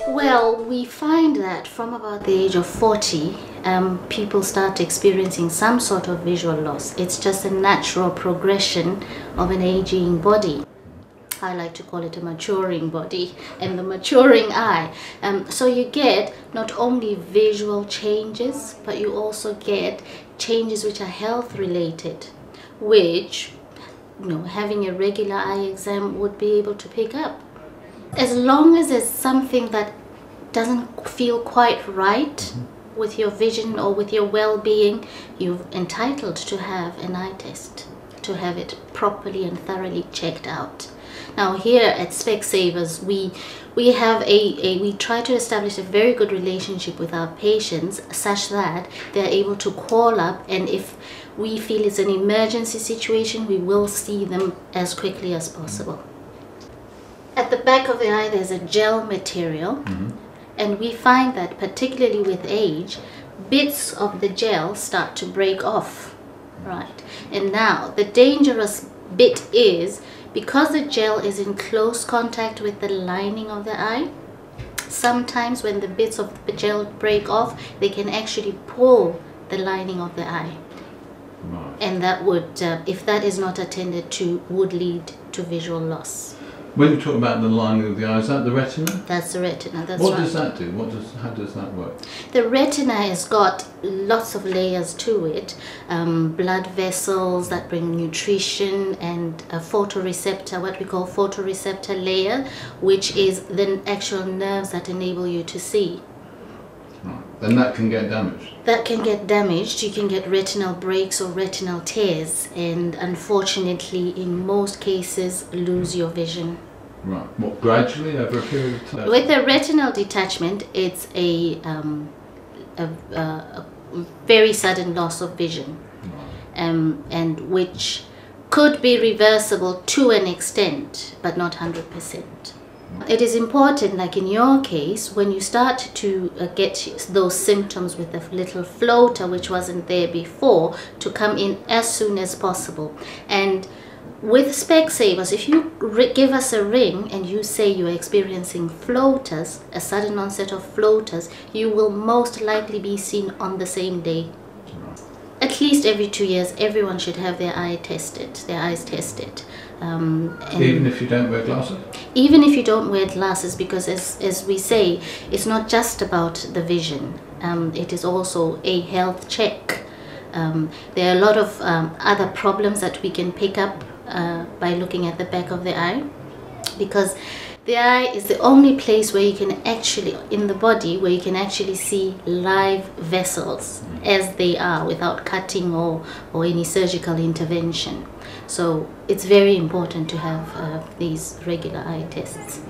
Well, we find that from about the age of 40, people start experiencing some sort of visual loss. It's just a natural progression of an aging body. I like to call it a maturing body and the maturing eye. So you get not only visual changes, but you also get changes which are health related, which, having a regular eye exam would be able to pick up. As long as there's something that doesn't feel quite right with your vision or with your well-being, you're entitled to have an eye test, to have it properly and thoroughly checked out. Now here at Specsavers, we try to establish a very good relationship with our patients such that they're able to call up, and if we feel it's an emergency situation, we will see them as quickly as possible. At the back of the eye there's a gel material, and we find that particularly with age, bits of the gel start to break off, right? And now the dangerous bit is, because the gel is in close contact with the lining of the eye, sometimes when the bits of the gel break off, they can actually pull the lining of the eye. Right. And that would, if that is not attended to, would lead to visual loss. When you talk about the lining of the eye, is that the retina? That's the retina, that's right. What does that do? How does that work? The retina has got lots of layers to it. Blood vessels that bring nutrition, and a photoreceptor, what we call photoreceptor layer, which is the actual nerves that enable you to see. Right. Then that can get damaged? That can get damaged. You can get retinal breaks or retinal tears, and unfortunately in most cases lose your vision. Right. What, gradually over a period of time? With a retinal detachment, it's a very sudden loss of vision, and which could be reversible to an extent, but not 100%. It is important, like in your case, when you start to get those symptoms with a little floater which wasn't there before, to come in as soon as possible. And with Specsavers, if you give us a ring and you say you're experiencing floaters, a sudden onset of floaters, you will most likely be seen on the same day. At least every 2 years, everyone should have their eyes tested. Even if you don't wear glasses? Even if you don't wear glasses, because as we say, it's not just about the vision. It is also a health check. There are a lot of other problems that we can pick up by looking at the back of the eye, because the eye is the only place where you can actually, in the body, where you can actually see live vessels as they are without cutting or any surgical intervention. So it's very important to have these regular eye tests.